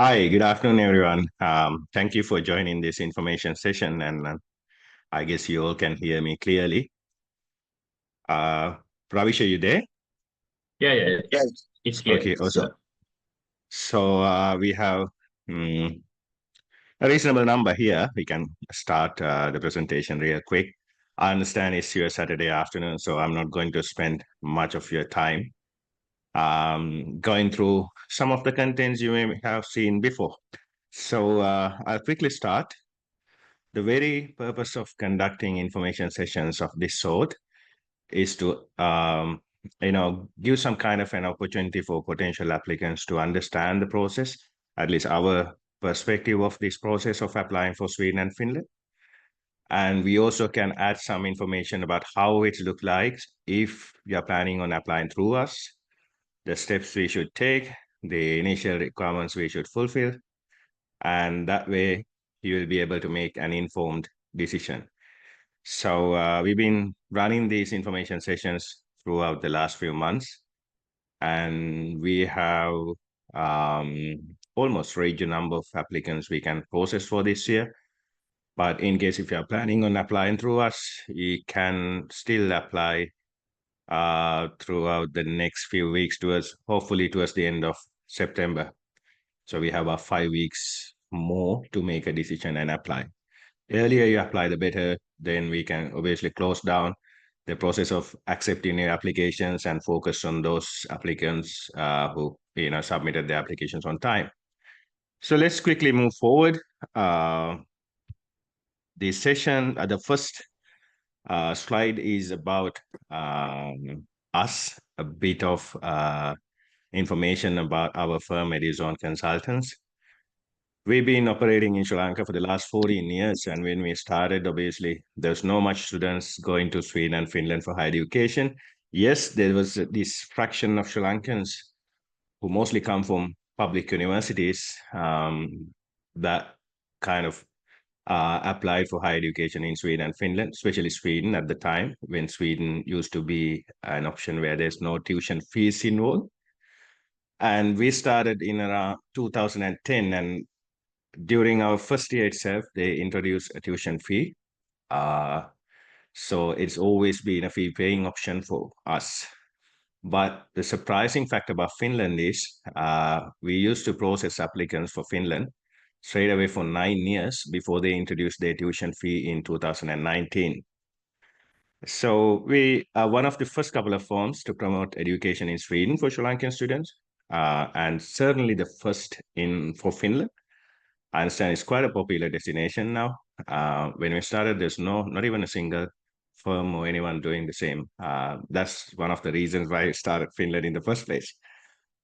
Hi, good afternoon, everyone. Thank you for joining this information session, and I guess you all can hear me clearly. Uh, Ravish, are you there? Yeah, Yes. it's here. Okay, awesome. So we have a reasonable number here. We can start the presentation real quick. I understand it's your Saturday afternoon, so I'm not going to spend much of your time going through some of the contents you may have seen before. So I'll quickly start. The very purpose of conducting information sessions of this sort is to, give some kind of an opportunity for potential applicants to understand the process, at least our perspective of this process of applying for Sweden and Finland. And we also can add some information about how it look like if you're planning on applying through us, the steps we should take, the initial requirements we should fulfill, and that way you will be able to make an informed decision. So we've been running these information sessions throughout the last few months, and we have almost reached a number of applicants we can process for this year. But in case if you are planning on applying through us, you can still apply throughout the next few weeks hopefully towards the end of September. So we have about 5 weeks more to make a decision and apply. Earlier you apply, the better. Then we can obviously close down the process of accepting your applications and focus on those applicants who submitted their applications on time. So let's quickly move forward. The session, the first slide is about us, a bit of information about our firm, Eduzone Consultants. We've been operating in Sri Lanka for the last 14 years, and when we started, obviously, there's no much students going to Sweden and Finland for higher education. Yes, there was this fraction of Sri Lankans who mostly come from public universities that kind of applied for higher education in Sweden and Finland, especially Sweden at the time, when Sweden used to be an option where there's no tuition fees involved. And we started in around 2010, and during our first year itself, they introduced a tuition fee. So it's always been a fee paying option for us. But the surprising fact about Finland is we used to process applicants for Finland straight away for 9 years before they introduced their tuition fee in 2019. So we are one of the first couple of firms to promote education in Sweden for Sri Lankan students, and certainly the first in for Finland. I understand it's quite a popular destination now. When we started, there's not even a single firm or anyone doing the same. That's one of the reasons why I started Finland in the first place.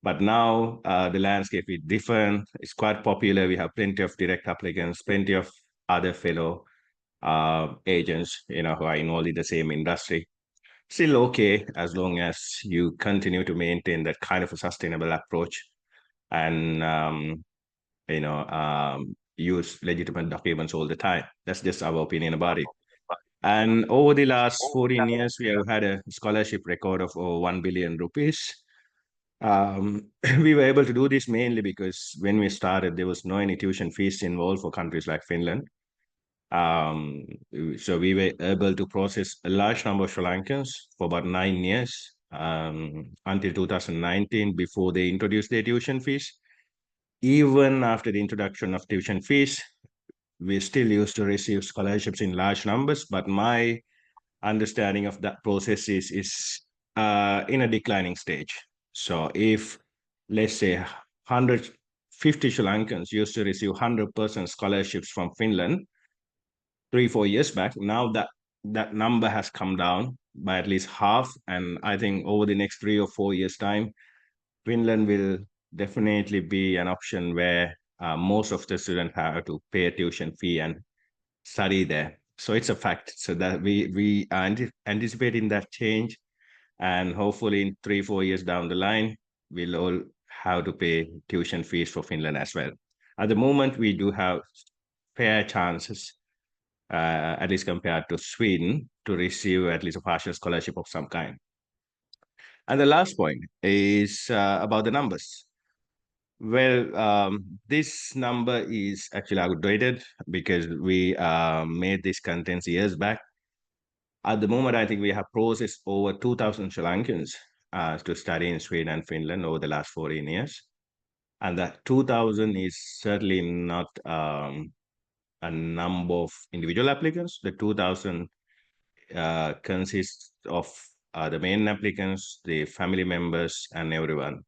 But now the landscape is different. It's quite popular. We have plenty of direct applicants, plenty of other fellow agents, who are involved in the same industry. Still okay as long as you continue to maintain that kind of a sustainable approach and use legitimate documents all the time. That's just our opinion about it. And over the last 14 years, we have had a scholarship record of over 1 billion rupees. We were able to do this mainly because when we started, there was no any tuition fees involved for countries like Finland. Um, so we were able to process a large number of Sri Lankans for about 9 years until 2019 before they introduced their tuition fees. Even after the introduction of tuition fees, we still used to receive scholarships in large numbers, but my understanding of that process is in a declining stage. So if, let's say, 150 Sri Lankans used to receive 100% scholarships from Finland 3-4 years back, now that number has come down by at least half. And I think over the next 3 or 4 years' time, Finland will definitely be an option where most of the students have to pay a tuition fee and study there. So it's a fact. So that we are anticipating that change, and hopefully in 3-4 years down the line, we'll all have to pay tuition fees for Finland as well. At the moment, we do have fair chances, at least compared to Sweden, to receive at least a partial scholarship of some kind. And the last point is about the numbers. Well, this number is actually outdated because we made these contents years back. At the moment, I think we have processed over 2,000 Sri Lankans to study in Sweden and Finland over the last 14 years. And that 2,000 is certainly not a number of individual applicants. The 2,000 consists of the main applicants, the family members, and everyone.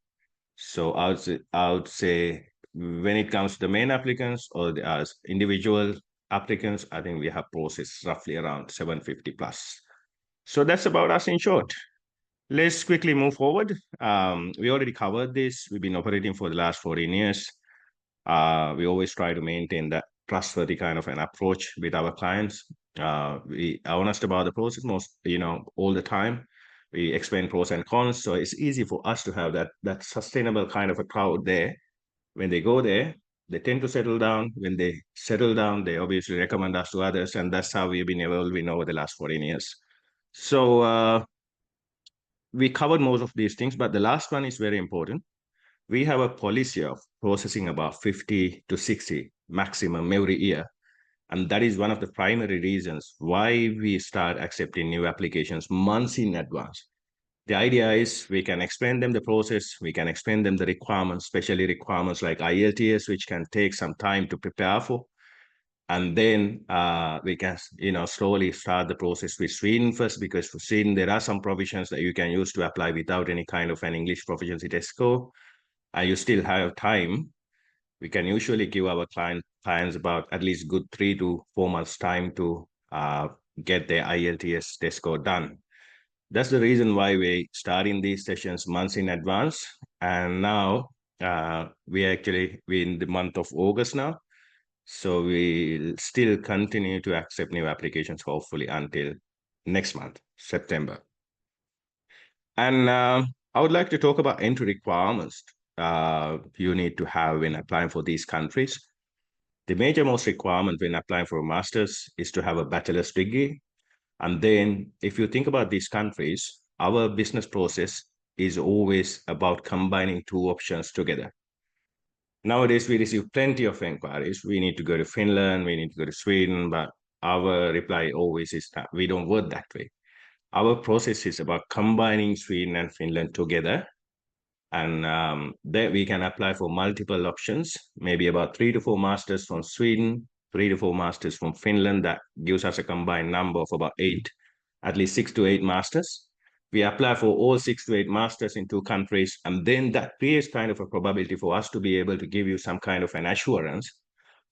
So I would say when it comes to the main applicants or the individual applicants, I think we have processed roughly around 750 plus. So that's about us in short. Let's quickly move forward. We already covered this. We've been operating for the last 14 years. We always try to maintain that trustworthy kind of an approach with our clients. We are honest about the process all the time. We explain pros and cons, so it's easy for us to have that sustainable kind of a crowd there. When they go there, they tend to settle down. When they settle down, they obviously recommend us to others, and that's how we've been evolving over the last 14 years. So we covered most of these things, but the last one is very important. We have a policy of processing about 50 to 60 maximum every year. And that is one of the primary reasons why we start accepting new applications months in advance. The idea is we can explain them the process, we can explain them the requirements, especially requirements like IELTS, which can take some time to prepare for. And then we can, slowly start the process with Sweden first, because for Sweden, there are some provisions that you can use to apply without any kind of an English proficiency test score. And you still have time. We can usually give our clients about at least good 3 to 4 months time to get their IELTS test score done. That's the reason why we start in these sessions months in advance. And now we're in the month of August now. So we'll still continue to accept new applications, hopefully until next month, September. And I would like to talk about entry requirements you need to have when applying for these countries. The most requirement when applying for a master's is to have a bachelor's degree. And then if you think about these countries, our business process is always about combining two options together. Nowadays, we receive plenty of inquiries. We need to go to Finland, we need to go to Sweden, but our reply always is that we don't work that way. Our process is about combining Sweden and Finland together. And there we can apply for multiple options, maybe about 3 to 4 masters from Sweden, 3 to 4 masters from Finland. That gives us a combined number of about 8, at least 6 to 8 masters. We apply for all 6 to 8 masters in 2 countries, and then that creates kind of a probability for us to be able to give you some kind of an assurance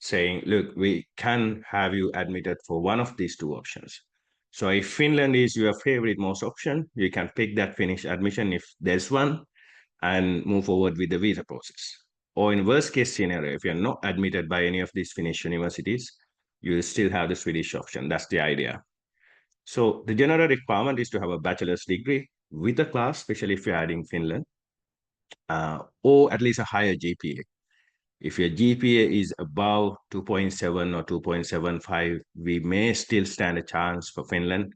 saying, look, we can have you admitted for one of these 2 options. So if Finland is your favorite most option, you can pick that Finnish admission if there's one and move forward with the visa process. Or in worst case scenario, if you're not admitted by any of these Finnish universities, you still have the Swedish option. That's the idea. So the general requirement is to have a bachelor's degree with a class, especially if you're adding Finland, or at least a higher GPA. If your GPA is above 2.7 or 2.75, we may still stand a chance for Finland.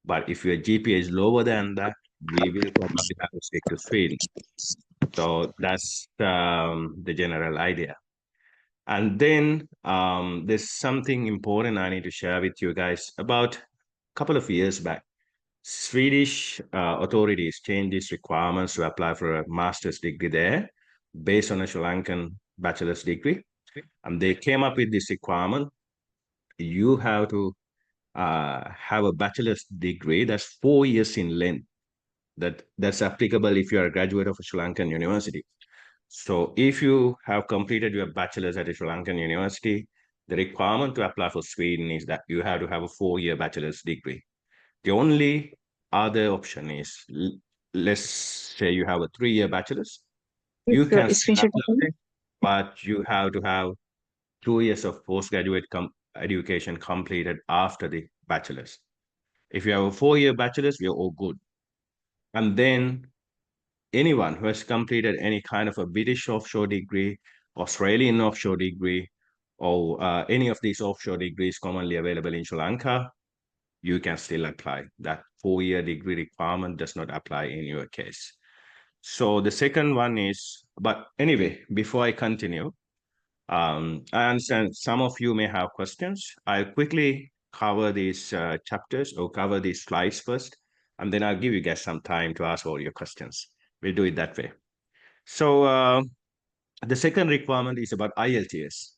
But if your GPA is lower than that, we will probably have to stick to Sweden. So that's the general idea. And then there's something important I need to share with you guys. About a couple of years back, Swedish authorities changed these requirements to apply for a master's degree there based on a Sri Lankan bachelor's degree. And they came up with this requirement. You have to have a bachelor's degree that's 4 years in length. That's applicable if you're a graduate of a Sri Lankan university. So if you have completed your bachelor's at a Sri Lankan university, the requirement to apply for Sweden is that you have to have a 4-year bachelor's degree. The only other option is, let's say you have a 3-year bachelor's. You can still apply, but you have to have 2 years of postgraduate education completed after the bachelor's. If you have a 4-year bachelor's, we are all good. And then anyone who has completed any kind of a British offshore degree, Australian offshore degree, or any of these offshore degrees commonly available in Sri Lanka, you can still apply. That 4-year degree requirement does not apply in your case. So the second one is But anyway, before I continue, I understand some of you may have questions. I'll quickly cover these chapters or cover these slides first, and then I'll give you guys some time to ask all your questions. We'll do it that way. So the second requirement is about IELTS.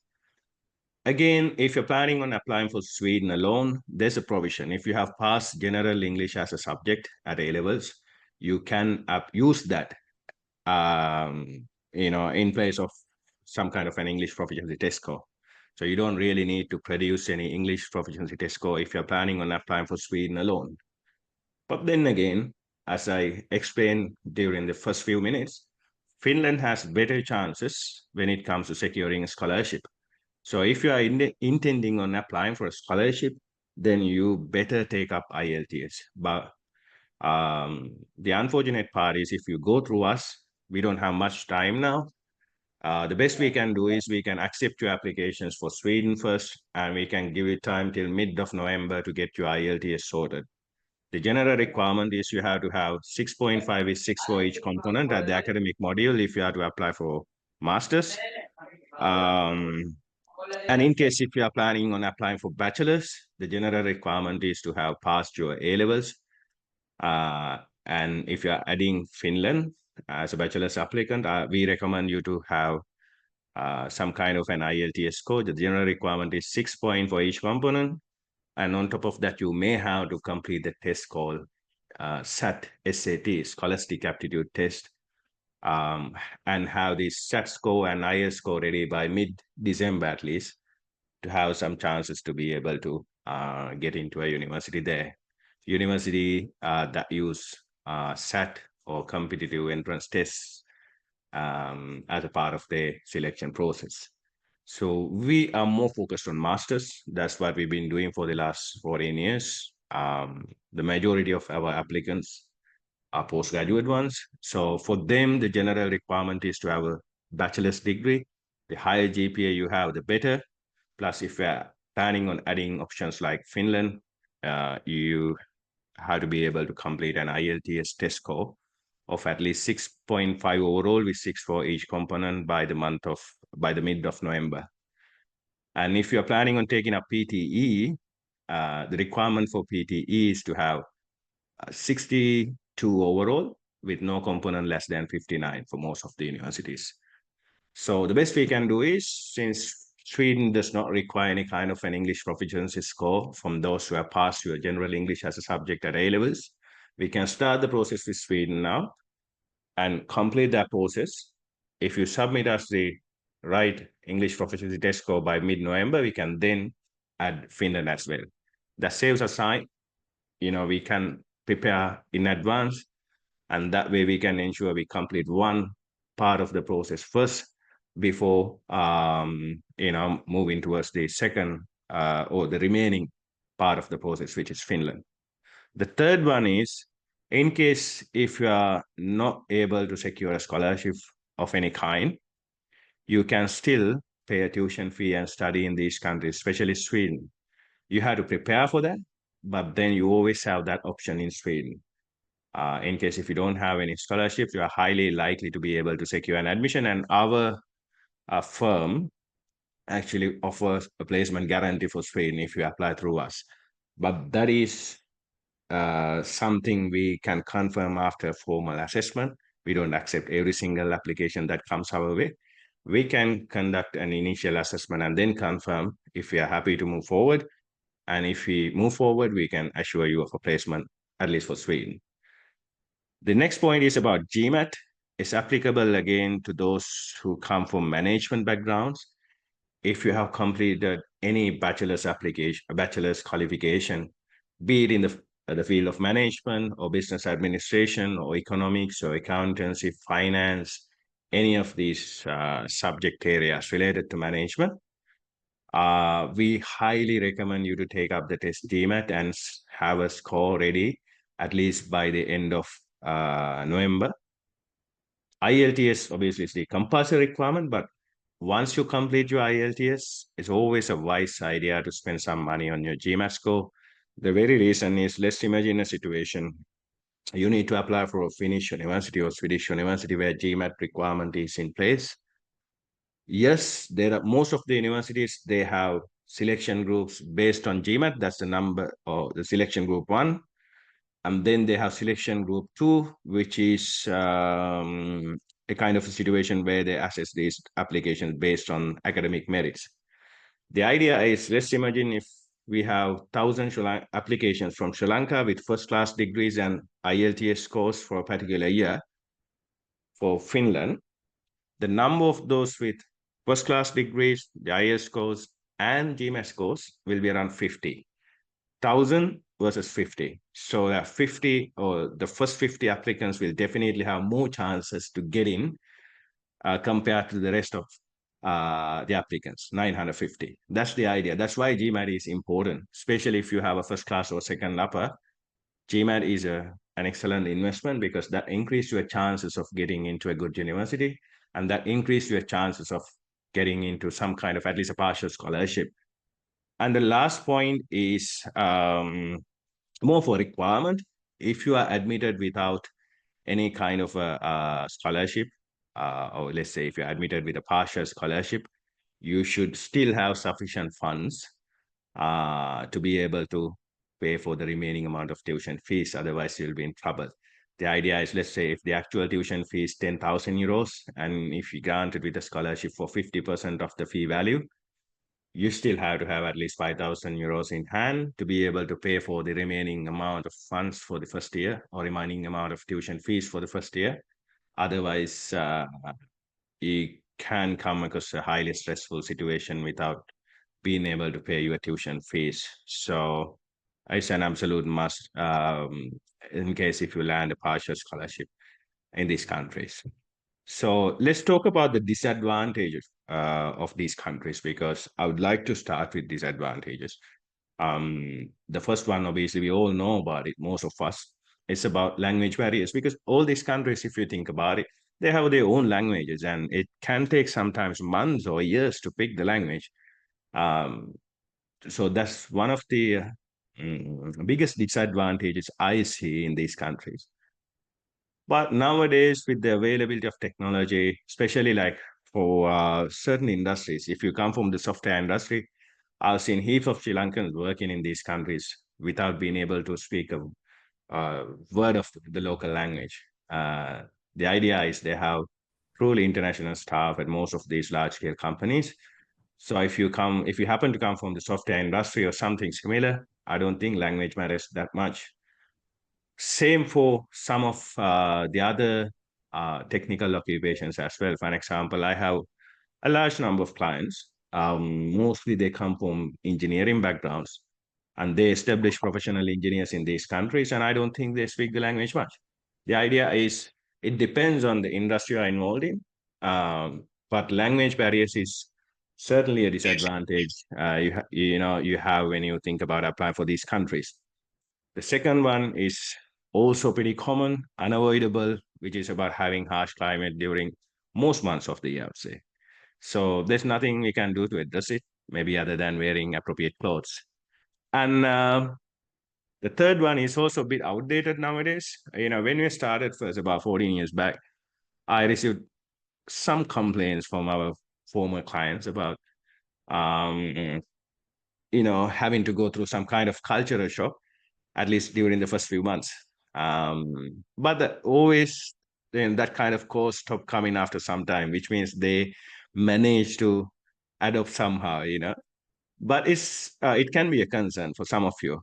Again, if you're planning on applying for Sweden alone, there's a provision. If you have passed general English as a subject at A levels, you can use that, in place of some kind of an English proficiency test score. So you don't really need to produce any English proficiency test score if you're planning on applying for Sweden alone. But then again, as I explained during the first few minutes, Finland has better chances when it comes to securing a scholarship. So if you are intending on applying for a scholarship, then you better take up IELTS. But the unfortunate part is if you go through us, we don't have much time now. The best we can do is we can accept your applications for Sweden first, and we can give it time till mid of November to get your IELTS sorted. The general requirement is you have to have 6.5 is 6 for each component at the academic module if you have to apply for masters. And in case if you are planning on applying for bachelor's, the general requirement is to have passed your A levels. And if you are adding Finland as a bachelor's applicant, we recommend you to have some kind of an IELTS score. The general requirement is 6 points for each component. And on top of that, you may have to complete the test called SAT, Scholastic Aptitude Test, and have this SAT score and IELTS score ready by mid-December at least, to have some chances to be able to get into a university there. University that use SAT or competitive entrance tests as a part of the selection process. So we are more focused on masters. That's what we've been doing for the last 14 years. The majority of our applicants are postgraduate ones. So for them, the general requirement is to have a bachelor's degree. The higher GPA you have, the better. Plus, if you're planning on adding options like Finland, you have to be able to complete an IELTS test score of at least 6.5 overall with 6 for each component by the mid of November. And if you're planning on taking a PTE, the requirement for PTE is to have 62 overall with no component less than 59 for most of the universities. So the best we can do is, since Sweden does not require any kind of an English proficiency score from those who have passed your general English as a subject at A levels, we can start the process with Sweden now and complete that process. If you submit us the right English proficiency test score by mid-November, we can then add Finland as well. That saves us time. We can prepare in advance, and that way we can ensure we complete one part of the process first before moving towards the second or the remaining part of the process, which is Finland. The third one is, in case if you are not able to secure a scholarship of any kind, you can still pay a tuition fee and study in these countries, especially Sweden. You have to prepare for that, but then you always have that option in Sweden. In case if you don't have any scholarships, you are highly likely to be able to secure an admission, and our firm actually offers a placement guarantee for Sweden if you apply through us. But that is something we can confirm after formal assessment. We don't accept every single application that comes our way. We can conduct an initial assessment and then confirm if we are happy to move forward. And if we move forward, we can assure you of a placement, at least for Sweden. The next point is about GMAT. It's applicable again to those who come from management backgrounds. If you have completed any bachelor's qualification, be it in the field of management or business administration or economics or accountancy, finance, any of these subject areas related to management, we highly recommend you to take up the test GMAT and have a score ready at least by the end of November. IELTS obviously is the compulsory requirement, but once you complete your IELTS, it's always a wise idea to spend some money on your GMAT score. The very reason is, let's imagine a situation you need to apply for a Finnish university or Swedish university where GMAT requirement is in place. Yes, there are most of the universities, they have selection groups based on GMAT. That's the number or the selection group 1. And then they have selection group 2, which is a kind of a situation where they assess these applications based on academic merits. The idea is, let's imagine if we have 1,000 applications from Sri Lanka with first-class degrees and IELTS scores for a particular year. For Finland, the number of those with first-class degrees, the IELTS scores, and GMAT scores will be around 50. 1,000 versus 50. So that 50 or the first 50 applicants will definitely have more chances to get in compared to the rest of the applicants, 950. That's the idea. That's why GMAT is important, especially if you have a first class or second upper. GMAT is an excellent investment because that increases your chances of getting into a good university, and that increases your chances of getting into some kind of at least a partial scholarship. And the last point is more for requirement. If you are admitted without any kind of a scholarship, or let's say if you're admitted with a partial scholarship, you should still have sufficient funds to be able to pay for the remaining amount of tuition fees. Otherwise, you'll be in trouble. The idea is, let's say if the actual tuition fee is 10,000 euros, and if you granted with a scholarship for 50% of the fee value, you still have to have at least 5,000 euros in hand to be able to pay for the remaining amount of funds for the first year or remaining amount of tuition fees for the first year. Otherwise, you can come across a highly stressful situation without being able to pay your tuition fees. So it's an absolute must in case if you land a partial scholarship in these countries. So let's talk about the disadvantages of these countries, because I would like to start with disadvantages. The first one, obviously, we all know about it, most of us. It's about language barriers, because all these countries, if you think about it, they have their own languages, and it can take sometimes months or years to pick the language. So that's one of the biggest disadvantages I see in these countries. But nowadays, with the availability of technology, especially like for certain industries, if you come from the software industry, I've seen heaps of Sri Lankans working in these countries without being able to speak a word of the local language. The idea is they have truly international staff at most of these large scale companies. So if you happen to come from the software industry or something similar, I don't think language matters that much. Same for some of the other technical occupations as well. For an example, I have a large number of clients. Mostly they come from engineering backgrounds, and they establish professional engineers in these countries, and I don't think they speak the language much. The idea is it depends on the industry you're involved in, but language barriers is certainly a disadvantage you have when you think about applying for these countries. The second one is also pretty common, unavoidable, which is about having harsh climate during most months of the year, I would say. So there's nothing we can do to address it, maybe other than wearing appropriate clothes. And the third one is also a bit outdated nowadays. When we started first about 14 years back, I received some complaints from our former clients about, having to go through some kind of cultural shock, at least during the first few months. But always then that kind of course stopped coming after some time, which means they managed to adopt somehow. But it can be a concern for some of you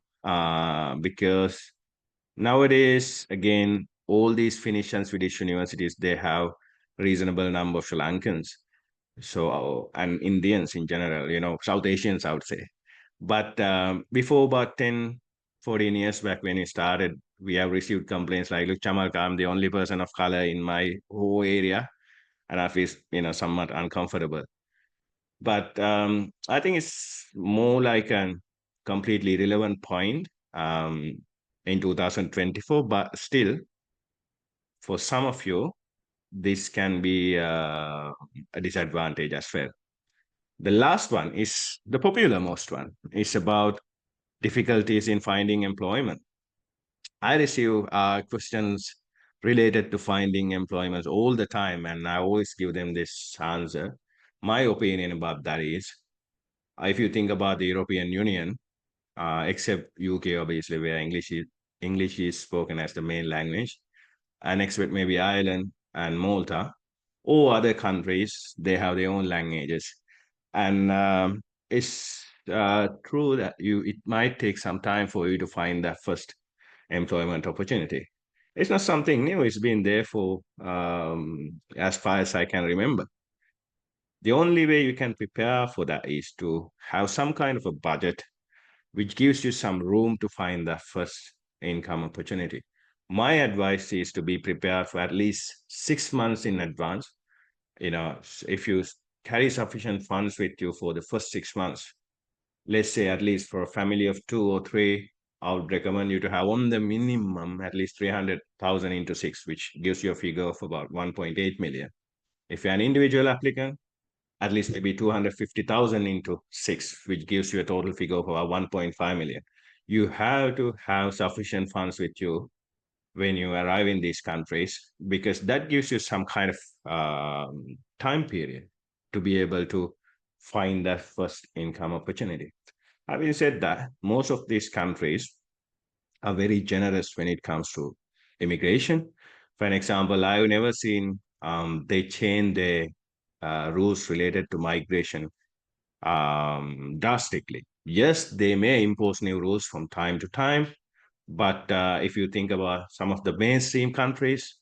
because nowadays, again, all these Finnish and Swedish universities, they have reasonable number of Sri Lankans, so and Indians in general, South Asians, I would say. But before about 10, 14 years back when we started, we have received complaints like, look, Chamalka, I'm the only person of color in my whole area, and I feel, somewhat uncomfortable. But I think it's more like a completely relevant point in 2024, but still, for some of you, this can be a disadvantage as well. The last one is the popular most one. It's about difficulties in finding employment. I receive questions related to finding employment all the time, and I always give them this answer. My opinion about that is, if you think about the European Union, except UK, obviously, where English is spoken as the main language, and except maybe Ireland and Malta, or other countries, they have their own languages. And it's true that it might take some time for you to find that first employment opportunity. It's not something new. It's been there for as far as I can remember. The only way you can prepare for that is to have some kind of a budget which gives you some room to find the first income opportunity. My advice is to be prepared for at least 6 months in advance. If you carry sufficient funds with you for the first 6 months, let's say at least for a family of two or three, I would recommend you to have on the minimum at least 300,000 into six, which gives you a figure of about 1.8 million. If you're an individual applicant, at least maybe 250,000 into six, which gives you a total figure of about 1.5 million. You have to have sufficient funds with you when you arrive in these countries, because that gives you some kind of time period to be able to find that first income opportunity. Having said that, most of these countries are very generous when it comes to immigration. For an example, I've never seen they change their rules related to migration drastically. Yes, they may impose new rules from time to time, but if you think about some of the mainstream countries,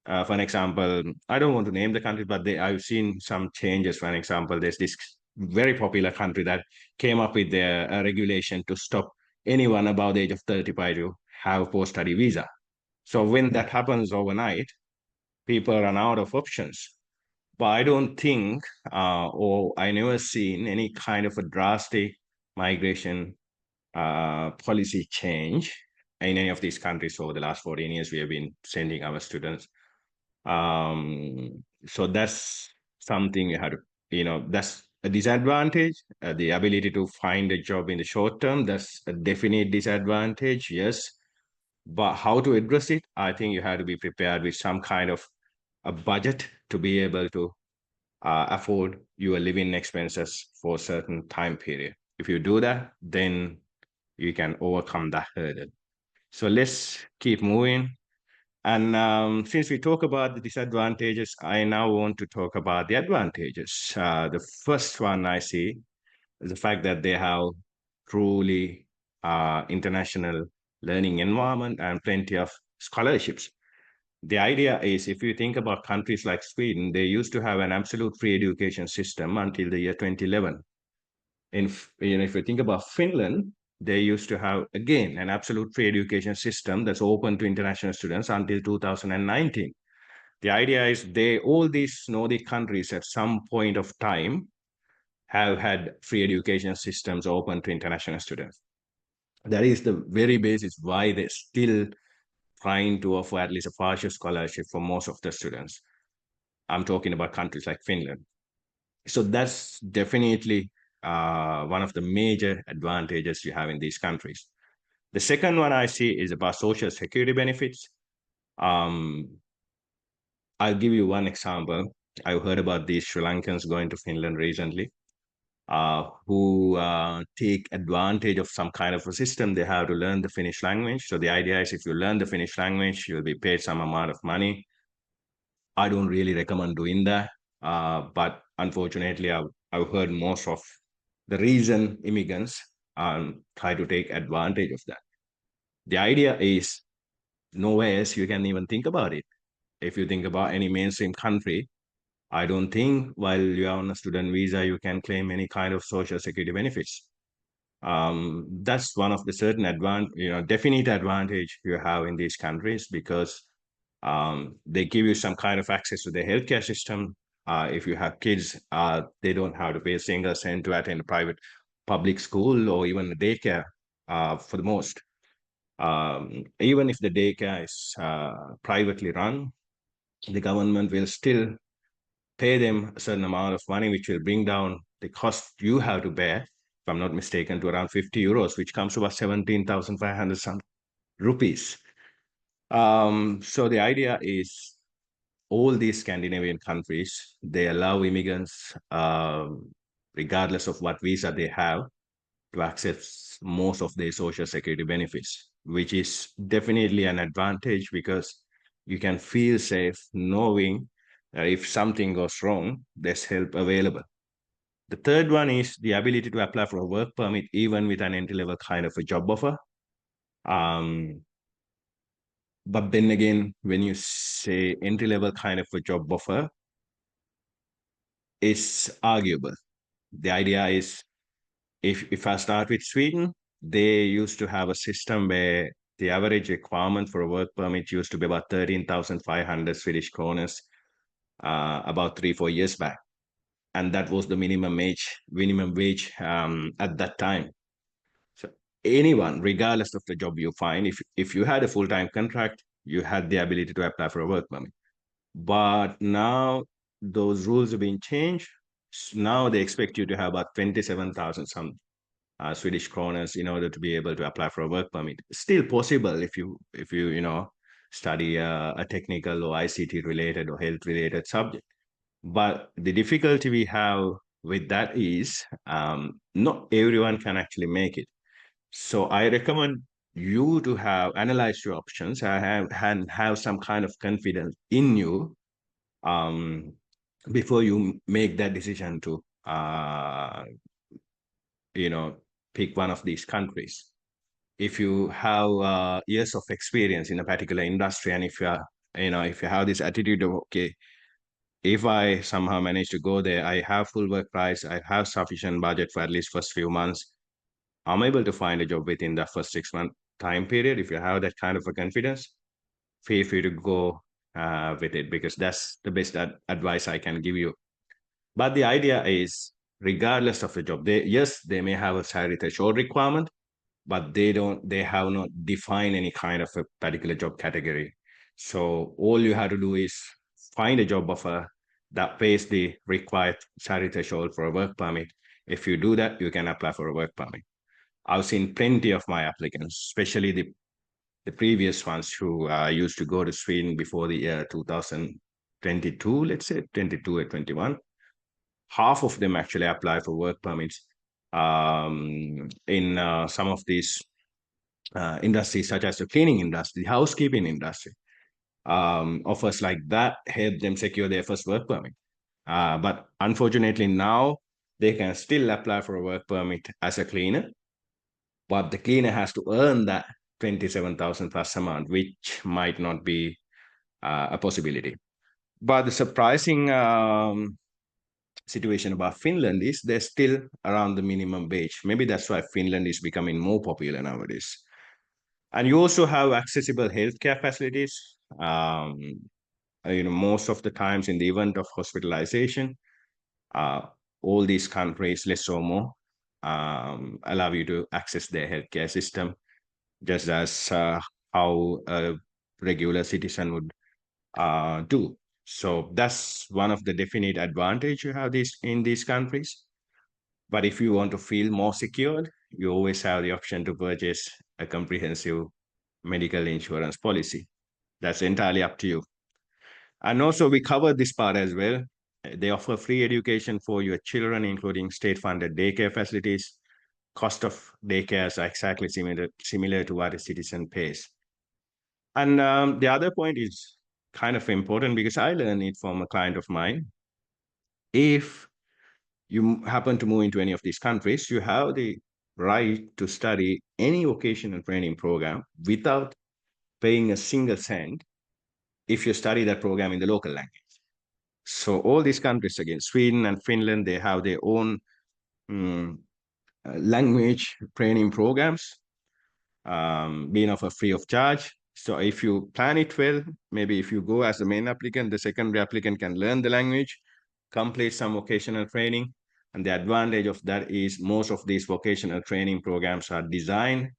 for an example, I don't want to name the country, but I've seen some changes. For an example, there's this very popular country that came up with their regulation to stop anyone above the age of 35 to have post-study visa. So when that happens overnight, people run out of options. But I don't think, or I never seen any kind of a drastic migration policy change in any of these countries over the last 14 years. We have been sending our students. So that's something you have to, that's a disadvantage. The ability to find a job in the short term, that's a definite disadvantage, yes. But how to address it, I think you have to be prepared with some kind of a budget to be able to afford your living expenses for a certain time period. If you do that, then you can overcome that hurdle. So let's keep moving. And since we talk about the disadvantages, I now want to talk about the advantages. The first one I see is the fact that they have truly international learning environment and plenty of scholarships. The idea is, if you think about countries like Sweden, they used to have an absolute free education system until the year 2011. If you think about Finland, they used to have, again, an absolute free education system that's open to international students until 2019. The idea is all these Nordic countries at some point of time have had free education systems open to international students. That is the very basis why they're still trying to offer at least a partial scholarship for most of the students. I'm talking about countries like Finland. So that's definitely one of the major advantages you have in these countries. The second one I see is about social security benefits. I'll give you one example. I've heard about these Sri Lankans going to Finland recently, who take advantage of some kind of a system. They have to learn the Finnish language. So the idea is, if you learn the Finnish language, you'll be paid some amount of money. I don't really recommend doing that. But unfortunately, I've heard most of the reason immigrants try to take advantage of that. The idea is, nowhere else you can even think about it. If you think about any mainstream country, I don't think while you are on a student visa, you can claim any kind of social security benefits. That's one of the certain definite advantage you have in these countries, because they give you some kind of access to the healthcare system. If you have kids, they don't have to pay a single cent to attend a private public school or even a daycare for the most. Even if the daycare is privately run, the government will still pay them a certain amount of money, which will bring down the cost you have to bear, if I'm not mistaken, to around 50 euros, which comes to about 17,500 something. rupees. So the idea is all these Scandinavian countries, they allow immigrants, regardless of what visa they have, to access most of their social security benefits, which is definitely an advantage because you can feel safe knowing that if something goes wrong, there's help available. The third one is the ability to apply for a work permit even with an entry-level kind of a job offer. Um, but then again, when you say entry-level kind of a job offer, it's arguable. The idea is if I start with Sweden, they used to have a system where the average requirement for a work permit used to be about 13,500 Swedish kroners about 3-4 years back. And that was the minimum wage at that time. So anyone, regardless of the job you find, if you had a full-time contract, you had the ability to apply for a work permit. But now those rules have been changed. Now they expect you to have about 27,000 some Swedish kroners in order to be able to apply for a work permit. Still possible if you study a technical or ICT related or health related subject. But the difficulty we have with that is not everyone can actually make it. So I recommend you to have analyzed your options and have some kind of confidence in you um, before you make that decision to you know pick one of these countries. If you have years of experience in a particular industry, and if you have this attitude of, okay, if I somehow manage to go there, I have full work price, I have sufficient budget for at least first few months, I'm able to find a job within the first 6 month time period. If you have that kind of a confidence, feel free to go with it, because that's the best advice I can give you. But the idea is, regardless of the job, they may have a salary threshold requirement, but they have not defined any kind of a particular job category. So all you have to do is find a job offer that pays the required salary threshold for a work permit. If you do that, you can apply for a work permit. I've seen plenty of my applicants, especially the previous ones who used to go to Sweden before the year 2022, let's say 22 or 21. Half of them actually apply for work permits in some of these industries, such as the cleaning industry, the housekeeping industry. Offers like that help them secure their first work permit. But unfortunately, now they can still apply for a work permit as a cleaner, but the cleaner has to earn that 27,000 plus amount, which might not be a possibility. But the surprising situation about Finland is they're still around the minimum wage. Maybe that's why Finland is becoming more popular nowadays. And you also have accessible healthcare facilities. Most of the times in the event of hospitalization, uh, all these countries, less or more, allow you to access their healthcare system, just as how a regular citizen would do. So that's one of the definite advantage you have in these countries. But if you want to feel more secured, you always have the option to purchase a comprehensive medical insurance policy. That's entirely up to you. And also, we cover this part as well. They offer free education for your children, including state-funded daycare facilities. Cost of daycares are exactly similar to what a citizen pays. And the other point is kind of important because I learned it from a client of mine. If you happen to move into any of these countries, you have the right to study any vocational training program without paying a single cent if you study that program in the local language. So all these countries, again, Sweden and Finland, they have their own language training programs being offered free of charge. So if you plan it well, maybe if you go as the main applicant, the secondary applicant can learn the language, complete some vocational training. And the advantage of that is most of these vocational training programs are designed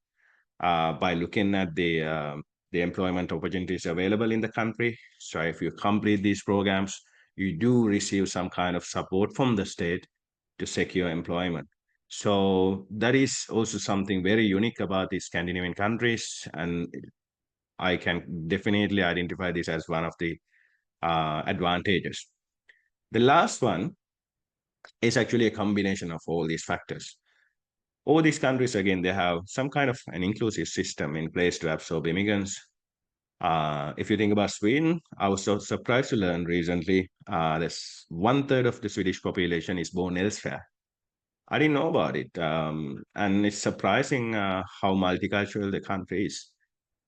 by looking at the employment opportunities available in the country. So if you complete these programs, you do receive some kind of support from the state to secure employment. So that is also something very unique about the Scandinavian countries, and I can definitely identify this as one of the advantages. The last one is actually a combination of all these factors. All these countries, again, they have some kind of an inclusive system in place to absorb immigrants. If you think about Sweden, I was so surprised to learn recently there's one third of the Swedish population is born elsewhere. I didn't know about it. And it's surprising how multicultural the country is.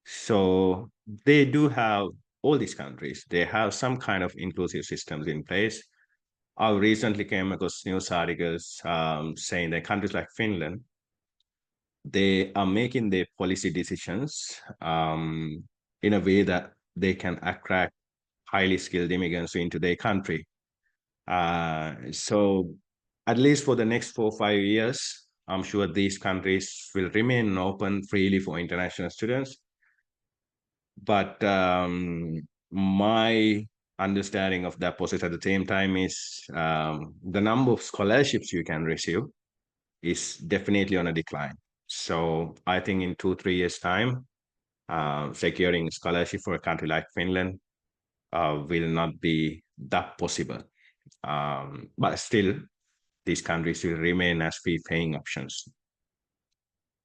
So they do have, all these countries, they have some kind of inclusive systems in place. I recently came across news articles saying that countries like Finland, they are making their policy decisions in a way that they can attract highly skilled immigrants into their country. So at least for the next 4 or 5 years, I'm sure these countries will remain open freely for international students. But my understanding of that process at the same time is the number of scholarships you can receive is definitely on a decline. So I think in 2, 3 years' time, securing scholarship for a country like Finland will not be that possible. But still, these countries will remain as fee-paying options.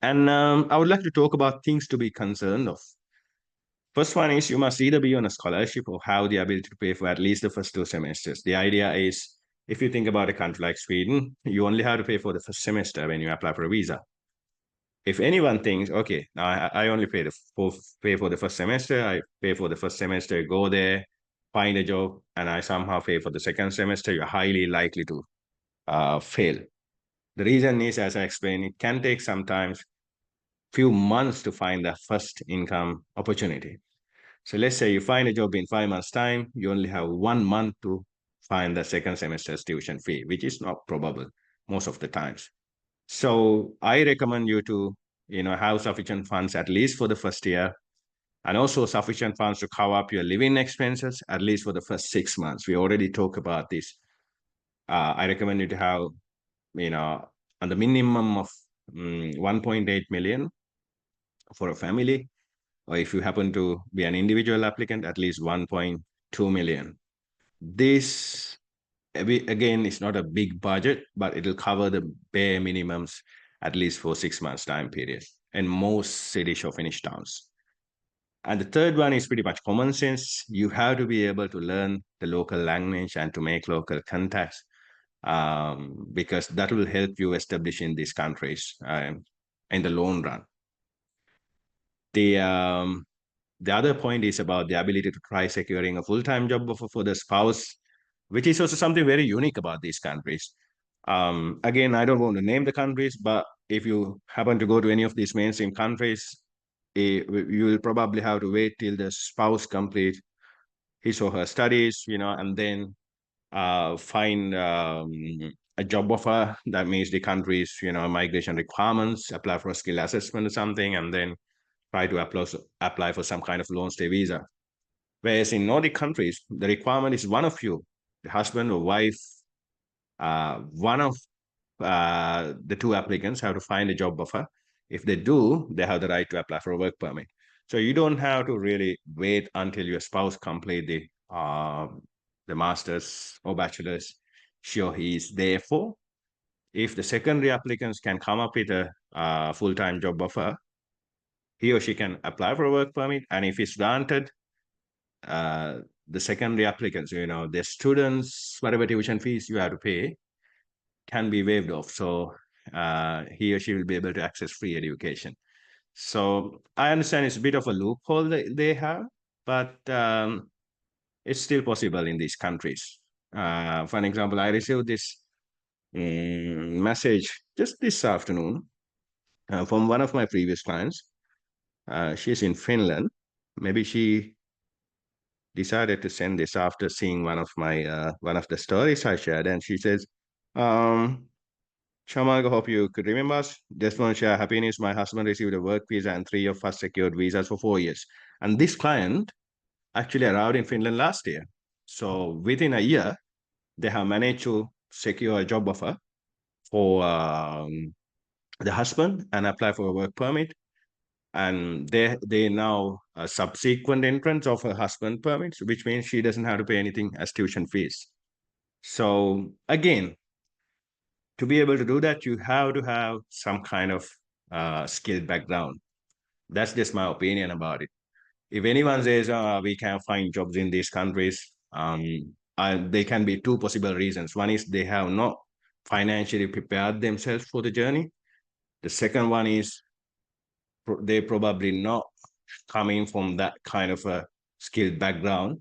And I would like to talk about things to be concerned of. First one is you must either be on a scholarship or have the ability to pay for at least the first 2 semesters. The idea is, if you think about a country like Sweden, you only have to pay for the first semester when you apply for a visa. If anyone thinks, okay, now I only pay for the first semester, I pay for the first semester, go there, find a job, and I somehow pay for the second semester, you're highly likely to fail. The reason is, as I explained, it can take sometimes few months to find the first income opportunity. So let's say you find a job in 5 months' time, you only have 1 month to find the second semester's tuition fee, which is not probable most of the times. So I recommend you to, have sufficient funds at least for the first year, and also sufficient funds to cover up your living expenses at least for the first 6 months. We already talked about this. I recommend you to have, on the minimum of 1.8 million for a family, or if you happen to be an individual applicant, at least 1.2 million. This, again, is not a big budget, but it'll cover the bare minimums at least for 6 months time period in most cities or Finnish towns. And the third one is pretty much common sense. You have to be able to learn the local language and to make local contacts, because that will help you establish in these countries in the long run. The other point is about the ability to try securing a full-time job for the spouse, which is also something very unique about these countries. Again, I don't want to name the countries, but if you happen to go to any of these mainstream countries, you will probably have to wait till the spouse complete his or her studies, and then find a job offer that meets the country's, migration requirements, apply for a skill assessment or something, and then try to apply for some kind of long stay visa. Whereas in Nordic countries, the requirement is one of you, the husband or wife, one of the two applicants have to find a job offer. If they do, they have the right to apply for a work permit. So you don't have to really wait until your spouse complete the master's or bachelor's she or he is there for. If the secondary applicants can come up with a full-time job offer, he or she can apply for a work permit. And if it's granted, the secondary applicants, the students, whatever tuition fees you have to pay can be waived off. So he or she will be able to access free education. So I understand it's a bit of a loophole that they have, but it's still possible in these countries. For an example, I received this message just this afternoon from one of my previous clients. She's in Finland. Maybe she decided to send this after seeing one of the stories I shared, and she says, Shamarga, hope you could remember us. Just want to share happy news. My husband received a work visa and 3 of us secured visas for 4 years. And this client actually arrived in Finland last year. So within a year, they have managed to secure a job offer for the husband and apply for a work permit. And they now a subsequent entrance of her husband permits, which means she doesn't have to pay anything as tuition fees. So again, to be able to do that, you have to have some kind of skilled background. That's just my opinion about it. If anyone says we can find jobs in these countries, they can be two possible reasons. One is they have not financially prepared themselves for the journey. The second one is they probably not coming from that kind of a skilled background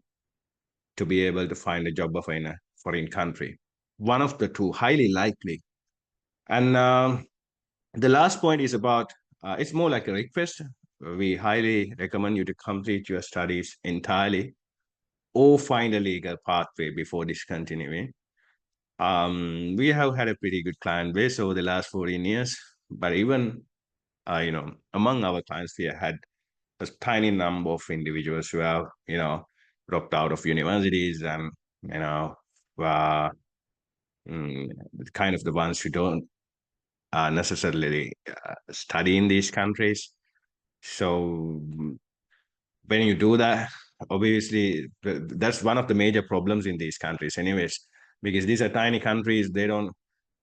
to be able to find a job of in a foreign country. One of the two, highly likely. And the last point is about, it's more like a request. We highly recommend you to complete your studies entirely or find a legal pathway before discontinuing. We have had a pretty good client base over the last 14 years, but even, among our clients, we have had a tiny number of individuals who have, dropped out of universities and, uh, kind of the ones who don't necessarily study in these countries. So when you do that, obviously that's one of the major problems in these countries anyways, because these are tiny countries. They don't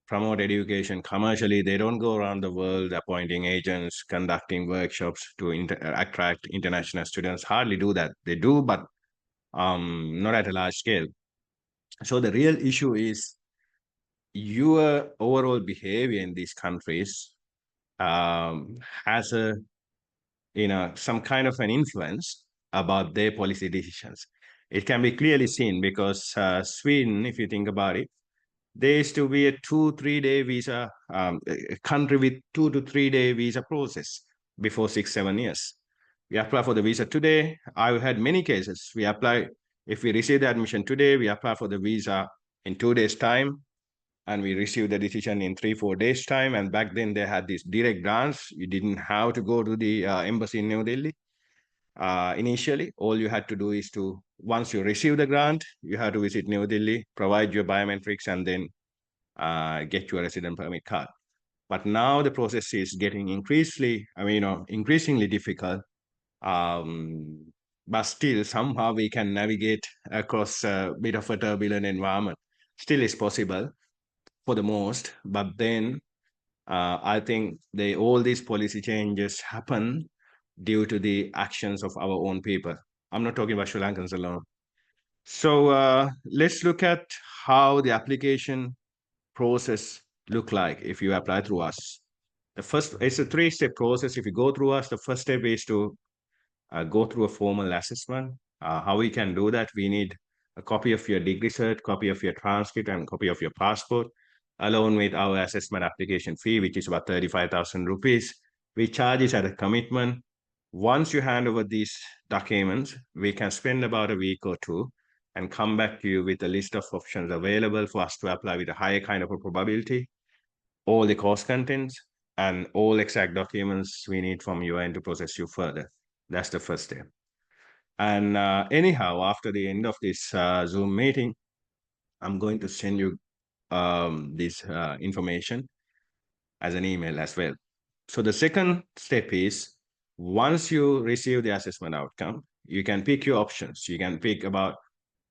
promote education commercially. They don't go around the world appointing agents, conducting workshops to attract international students. Hardly do that. They do, but not at a large scale. So the real issue is your overall behavior in these countries has a some kind of an influence about their policy decisions. It can be clearly seen because Sweden, if you think about it, there used to be a 2-3 day visa, a country with 2 to 3 day visa process before 6-7 years. We apply for the visa today. I've had many cases. We apply, if we receive the admission today, we apply for the visa in 2 days' time, and we receive the decision in 3-4 days' time. And back then they had these direct grants. You didn't have to go to the embassy in New Delhi. Initially, all you had to do is to, once you receive the grant, you had to visit New Delhi, provide your biometrics, and then get your resident permit card. But now the process is getting increasingly difficult. But still, somehow we can navigate across a bit of a turbulent environment. Still is possible for the most, but then I think all these policy changes happen due to the actions of our own people. I'm not talking about Sri Lankans alone. So let's look at how the application process look like if you apply through us. The first, it's a 3-step process. If you go through us, the first step is to go through a formal assessment. How we can do that? We need a copy of your degree cert, copy of your transcript, and copy of your passport, along with our assessment application fee, which is about 35,000 rupees. We charge it at a commitment. Once you hand over these documents, we can spend about a week or two and come back to you with a list of options available for us to apply with a higher kind of a probability, all the course contents, and all exact documents we need from your end to process you further. That's the first step. And anyhow, after the end of this Zoom meeting, I'm going to send you this information as an email as well. So the second step is, once you receive the assessment outcome, you can pick your options. You can pick about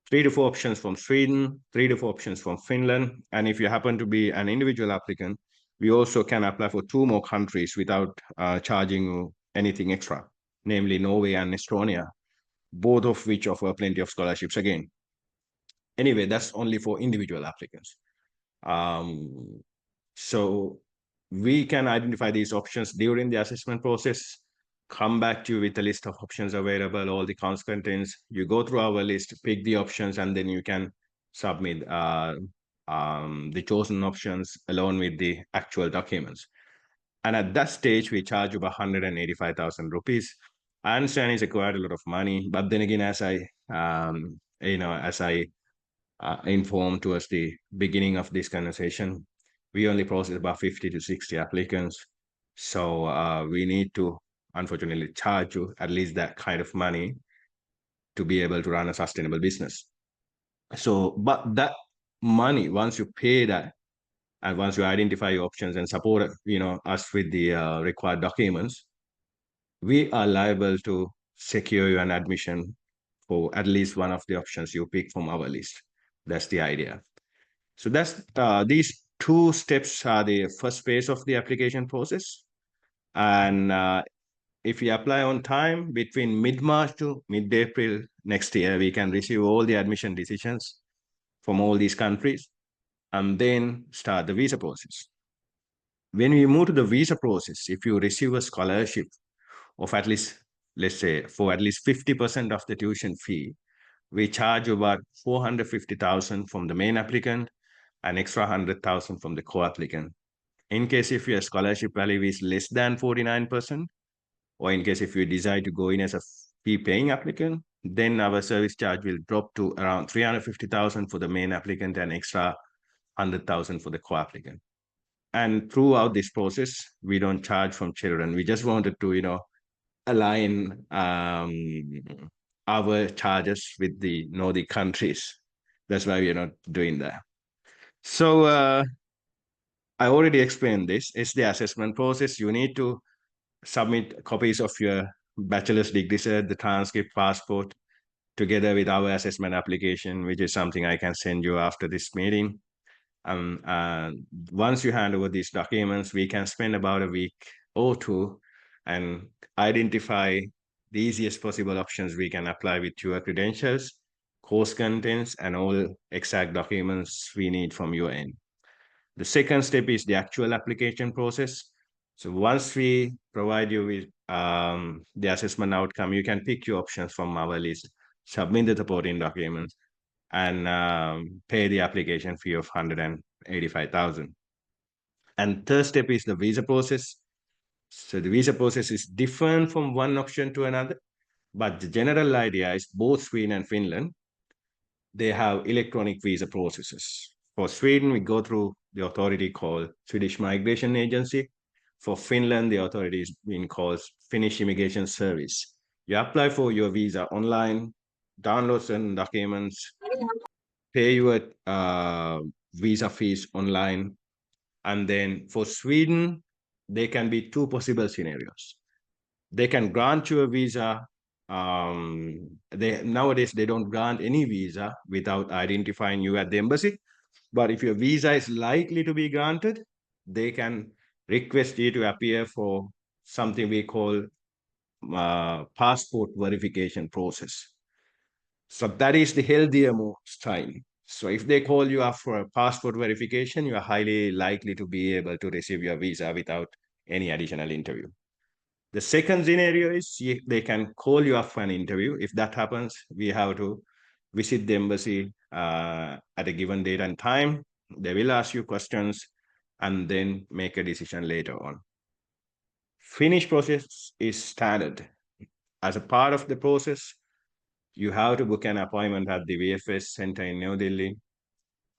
3 to 4 options from Sweden, 3 to 4 options from Finland. And if you happen to be an individual applicant, we also can apply for 2 more countries without charging you anything extra, namely Norway and Estonia, both of which offer plenty of scholarships again. Anyway, that's only for individual applicants. So we can identify these options during the assessment process, come back to you with a list of options available, all the course contents. You go through our list, pick the options, and then you can submit the chosen options along with the actual documents. And at that stage, we charge about 185,000 rupees. I understand it's quite a lot of money, but then again, as I informed towards the beginning of this conversation, we only process about 50 to 60 applicants. So we need to, unfortunately, charge you at least that kind of money to be able to run a sustainable business. So, but that money, once you pay that, And once you identify your options and support, us with the required documents, we are liable to secure you an admission for at least one of the options you pick from our list. That's the idea. So that's these two steps are the first phase of the application process. And if we apply on time between mid-March to mid-April next year, we can receive all the admission decisions from all these countries and then start the visa process. When we move to the visa process, if you receive a scholarship of at least, let's say, for at least 50% of the tuition fee, we charge about 450,000 from the main applicant and extra 100,000 from the co-applicant. In case if your scholarship value is less than 49%, or in case if you decide to go in as a fee-paying applicant, then our service charge will drop to around 350,000 for the main applicant and extra 100,000 for the co-applicant. And throughout this process, we don't charge from children. We just wanted to, align our charges with the Nordic countries. That's why we are not doing that. So I already explained this. It's the assessment process. You need to submit copies of your bachelor's degree cert, the transcript, passport, together with our assessment application, which is something I can send you after this meeting. Once you hand over these documents, we can spend about a week or two and identify the easiest possible options we can apply with your credentials, course contents, and all exact documents we need from your end. The second step is the actual application process. So once we provide you with the assessment outcome, you can pick your options from our list, submit the supporting documents, and pay the application fee of 185,000. And third step is the visa process. So the visa process is different from one option to another, but the general idea is both Sweden and Finland, they have electronic visa processes. For Sweden, we go through the authority called Swedish Migration Agency. For Finland, the authority is being called Finnish Immigration Service. You apply for your visa online, download certain documents, pay your visa fees online. And then for Sweden, there can be two possible scenarios. They can grant you a visa. Nowadays, they don't grant any visa without identifying you at the embassy. But if your visa is likely to be granted, they can request you to appear for something we call passport verification process. So that is the healthier style. So if they call you up for a passport verification, you are highly likely to be able to receive your visa without any additional interview. The second scenario is they can call you up for an interview. If that happens, we have to visit the embassy at a given date and time. They will ask you questions and then make a decision later on. Finnish process is standard. As a part of the process, you have to book an appointment at the VFS center in New Delhi,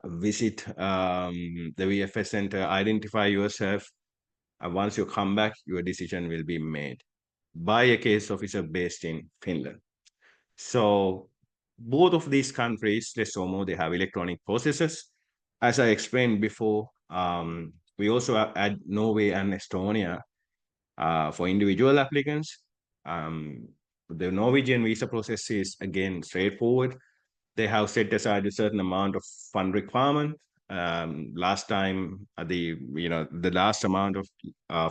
visit the VFS center, identify yourself, and once you come back, your decision will be made by a case officer based in Finland. So both of these countries, less or more, they have electronic processes. As I explained before, we also add Norway and Estonia for individual applicants. The Norwegian visa process is, again, straightforward. They have set aside a certain amount of fund requirement. Last time, the last amount of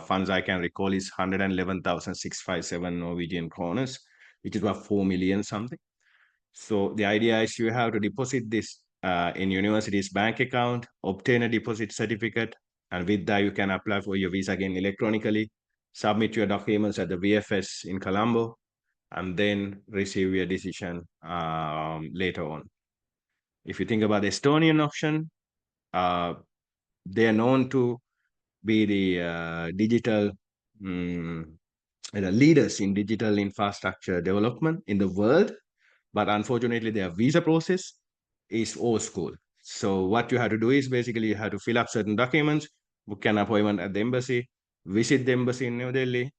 funds I can recall is 111,657 Norwegian kroners, which is about 4 million something. So the idea is you have to deposit this in university's bank account, obtain a deposit certificate, and with that you can apply for your visa again electronically, submit your documents at the VFS in Colombo, and then receive your decision later on. If you think about the Estonian option, they are known to be the digital leaders in digital infrastructure development in the world, but unfortunately their visa process is old school. So what you have to do is basically you have to fill up certain documents, book an appointment at the embassy, visit the embassy in New Delhi,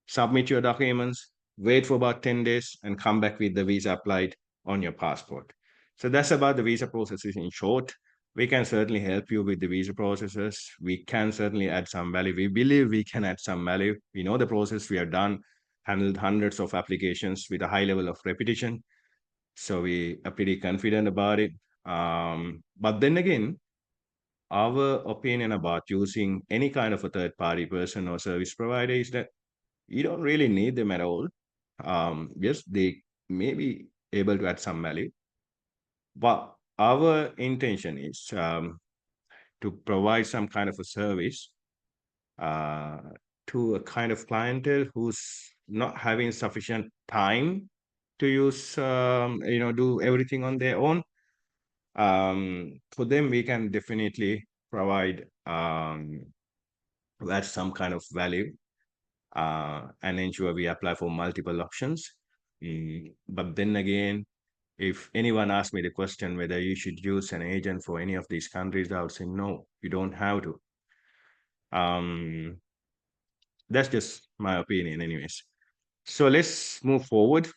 submit your documents, wait for about 10 days, and come back with the visa applied on your passport. So that's about the visa processes in short. we can certainly help you with the visa processes. We can certainly add some value. We believe we can add some value. We know the process. We have done, handled hundreds of applications with a high level of repetition. So we are pretty confident about it. But then again, our opinion about using any kind of a third party person or service provider is that you don't really need them at all. Yes, they may be able to add some value, but our intention is to provide some kind of a service uh, to a kind of clientele who's not having sufficient time to use, do everything on their own. For them, we can definitely provide add some kind of value and ensure we apply for multiple options. But then again, if anyone asks me the question whether you should use an agent for any of these countries, I would say no, you don't have to. That's just my opinion, anyways. So let's move forward.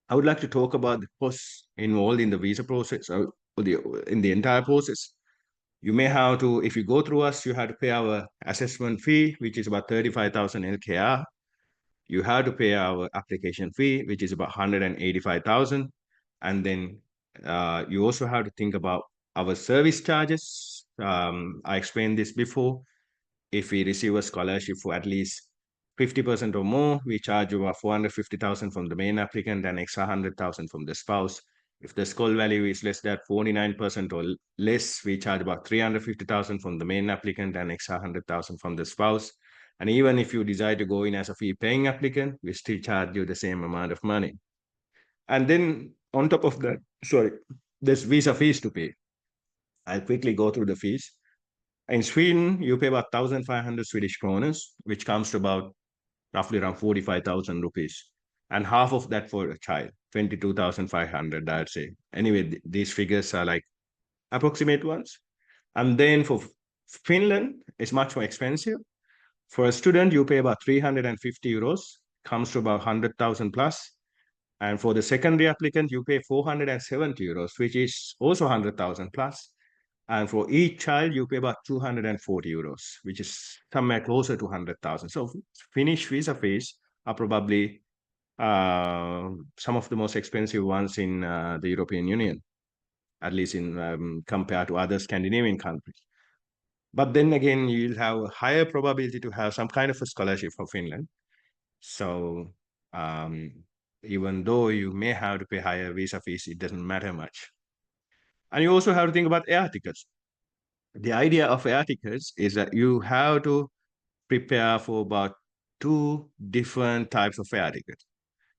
I would like to talk about the costs involved in the visa process or in the entire process. You may have to, if you go through us, you have to pay our assessment fee, which is about 35,000 LKR. You have to pay our application fee, which is about 185,000. And then you also have to think about our service charges. I explained this before. If we receive a scholarship for at least 50% or more, we charge about 450,000 from the main applicant and extra 100,000 from the spouse. If the school value is less than 49% or less, we charge about 350,000 from the main applicant and extra 100,000 from the spouse. And even if you decide to go in as a fee paying applicant, we still charge you the same amount of money. And then on top of that, sorry, there's visa fees to pay. I'll quickly go through the fees. In Sweden, you pay about 1,500 Swedish kroners, which comes to about roughly around 45,000 rupees. And half of that for a child, 22,500, I'd say. Anyway, these figures are like approximate ones. And then for Finland, it's much more expensive. For a student, you pay about 350 euros, comes to about 100,000 plus. And for the secondary applicant, you pay 470 euros, which is also 100,000 plus. And for each child, you pay about 240 euros, which is somewhere closer to 100,000. So Finnish visa fees are probably some of the most expensive ones in the European Union, at least in compared to other Scandinavian countries. But then again, you'll have a higher probability to have some kind of a scholarship for Finland. So um, even though you may have to pay higher visa fees, it doesn't matter much. And you also have to think about air tickets. The idea of air tickets is that you have to prepare for about two different types of air tickets.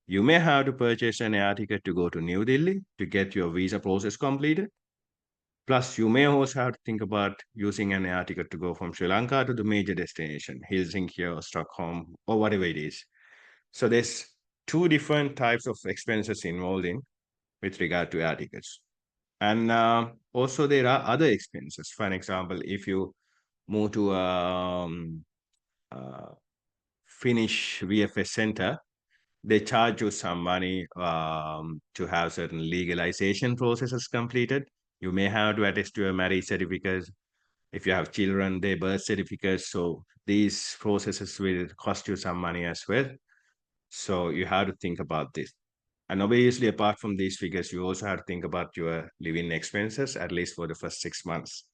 You may have to purchase an air ticket to go to New Delhi to get your visa process completed. Plus, you may also have to think about using an air ticket to go from Sri Lanka to the major destination, Helsinki or Stockholm or whatever it is. So there's two different types of expenses involved in with regard to air tickets. And also there are other expenses. For example, if you move to uh, Finnish VFS center, they charge you some money to have certain legalization processes completed. You may have to attest to your marriage certificate. If you have children, their birth certificates. So these processes will cost you some money as well. So you have to think about this. And obviously, apart from these figures, you also have to think about your living expenses, at least for the first 6 months.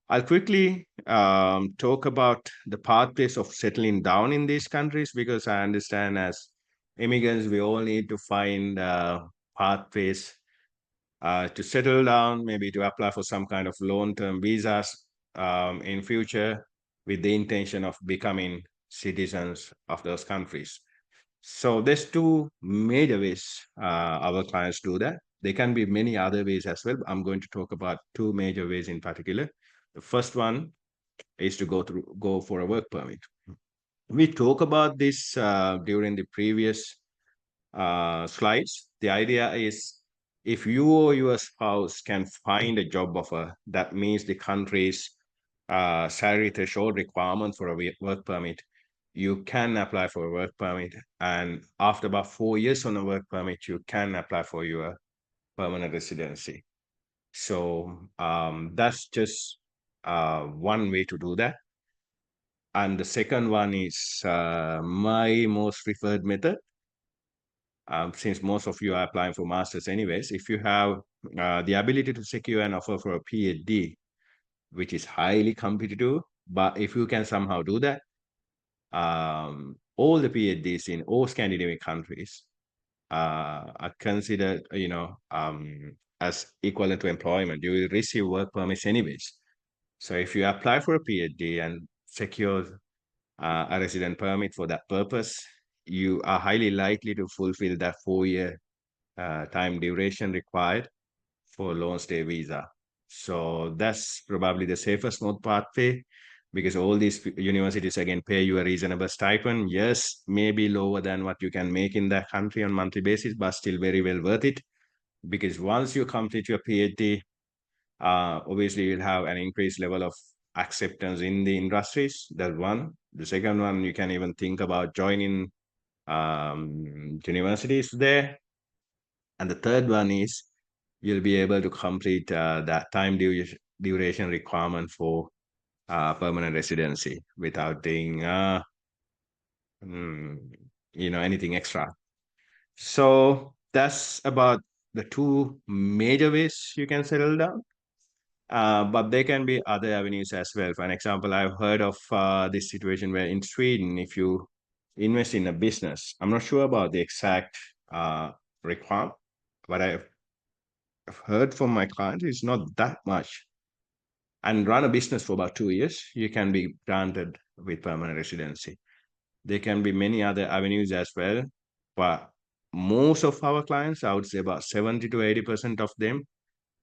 I'll quickly talk about the pathways of settling down in these countries because I understand as immigrants, we all need to find pathways to settle down, maybe to apply for some kind of long-term visas in future with the intention of becoming citizens of those countries. So there's two major ways our clients do that. There can be many other ways as well. I'm going to talk about two major ways in particular. The first one is to go for a work permit. We talk about this during the previous slides. The idea is if you or your spouse can find a job offer that meets the country's salary threshold requirement for a work permit, you can apply for a work permit. And after about 4 years on a work permit, you can apply for your permanent residency. So that's just one way to do that. And the second one is my most preferred method. Since most of you are applying for masters anyways, if you have the ability to secure an offer for a PhD, which is highly competitive, but if you can somehow do that, all the PhDs in all Scandinavian countries are considered, as equivalent to employment. You will receive work permits anyways. So if you apply for a PhD and secure a resident permit for that purpose, you are highly likely to fulfill that 4-year time duration required for loan stay visa. So that's probably the safest mode pathway, because all these universities again pay you a reasonable stipend. Yes, maybe lower than what you can make in that country on monthly basis, but still very well worth it. Because once you complete your PhD, obviously you'll have an increased level of acceptance in the industries. That's one. The second one, you can even think about joining universities there. And the third one is you'll be able to complete that time duration requirement for permanent residency without doing mm, anything extra. So that's about the two major ways you can settle down. But there can be other avenues as well. For an example, I've heard of this situation where in Sweden, if you invest in a business, I'm not sure about the exact requirement, but I've heard from my clients it's not that much. And run a business for about 2 years, you can be granted with permanent residency. There can be many other avenues as well, but most of our clients, I would say about 70 to 80% of them,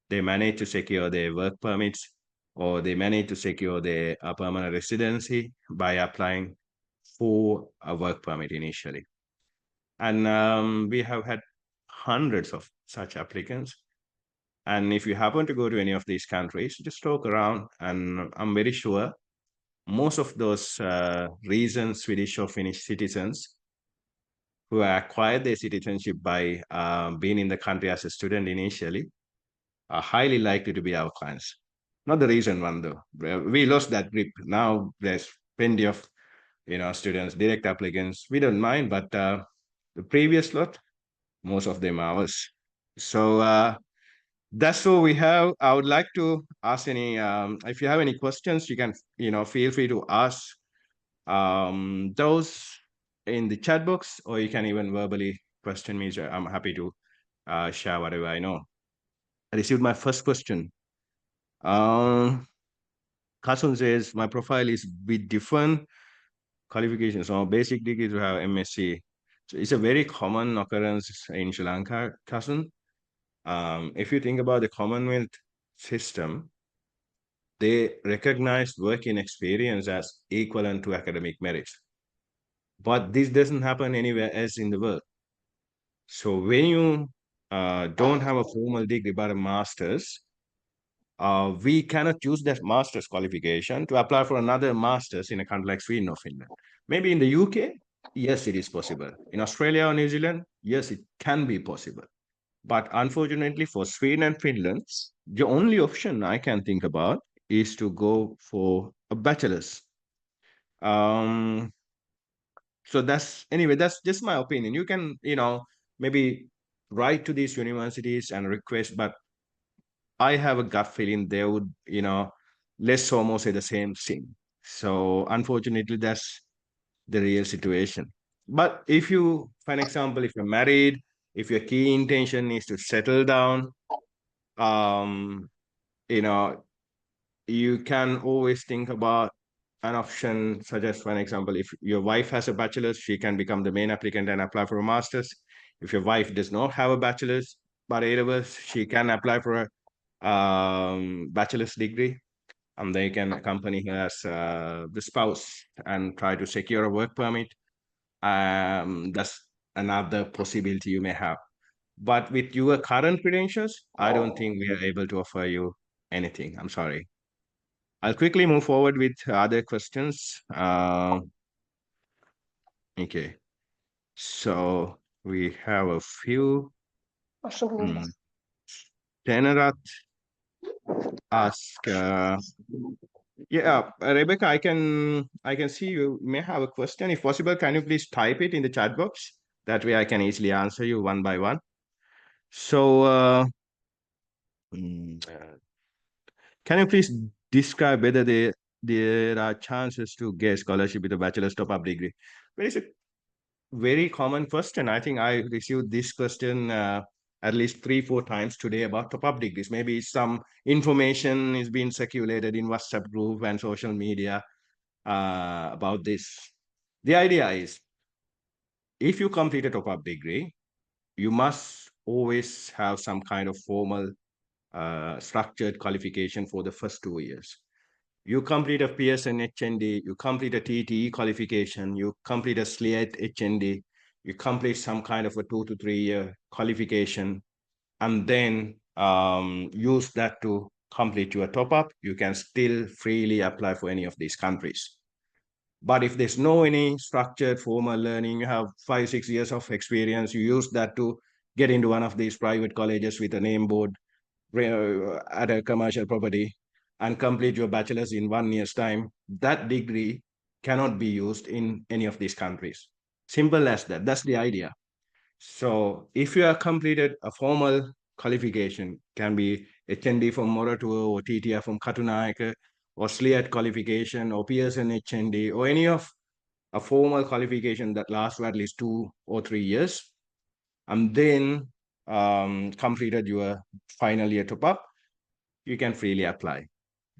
they manage to secure their work permits, or they manage to secure their permanent residency by applying for a work permit initially. And we have had hundreds of such applicants. And if you happen to go to any of these countries, just look around, and I'm very sure most of those recent Swedish or Finnish citizens who acquired their citizenship by being in the country as a student initially are highly likely to be our clients. Not the recent one though. We lost that grip. Now there's plenty of students, direct applicants. We don't mind, but the previous lot, most of them are ours. So that's all we have. I would like to ask any, if you have any questions, you can, feel free to ask those in the chat box, or you can even verbally question me. So I'm happy to share whatever I know. I received my first question. Kasun says, my profile is with different qualifications. So basic degree to have MSc. So it's a very common occurrence in Sri Lanka, Kasun. If you think about the Commonwealth system, they recognize working experience as equivalent to academic merits. But this doesn't happen anywhere else in the world. So when you don't have a formal degree but a master's, we cannot use that master's qualification to apply for another master's in a country like Sweden or Finland. Maybe in the UK, yes, it is possible. In Australia or New Zealand, yes, it can be possible. But unfortunately for Sweden and Finland, the only option I can think about is to go for a bachelor's. So that's just my opinion. You can, maybe write to these universities and request, but I have a gut feeling they would, let's almost say the same thing. So unfortunately, that's the real situation. But if you, for an example, if you're married, if your key intention is to settle down, um, you know, you can always think about an option such as, for an example, if your wife has a bachelor's, she can become the main applicant and apply for a master's. If your wife does not have a bachelor's but A-levels, she can apply for a bachelor's degree, and they can accompany her as the spouse and try to secure a work permit. That's another possibility you may have. But with your current credentials, I don't think we are able to offer you anything. I'm sorry. I'll quickly move forward with other questions. Okay, so we have a few. Varsågod. Tenerat ask. Yeah, Rebecca, I can see you may have a question. If possible, can you please type it in the chat box? That way I can easily answer you one by one. So, can you please describe whether there are chances to get scholarship with a bachelor's top-up degree? Well, it's a very common question. I think I received this question at least 3-4 times today about top-up degrees. Maybe some information is being circulated in WhatsApp group and social media about this. The idea is, if you complete a top-up degree, you must always have some kind of formal structured qualification for the first 2 years. You complete a Pearson HND, you complete a TTE qualification, you complete a SLIAT HND, you complete some kind of a 2 to 3 year qualification, and then use that to complete your top-up. You can still freely apply for any of these countries. But if there's no any structured formal learning, you have 5-6 years of experience, you use that to get into one of these private colleges with a name board at a commercial property and complete your bachelor's in 1 year's time, that degree cannot be used in any of these countries. Simple as that. That's the idea. So if you have completed a formal qualification, can be HND from Moratuo or TTR from Katunayaka or SLIAT qualification or Pearson HND or any of a formal qualification that lasts for at least 2 or 3 years, and then completed your final year top-up, you can freely apply.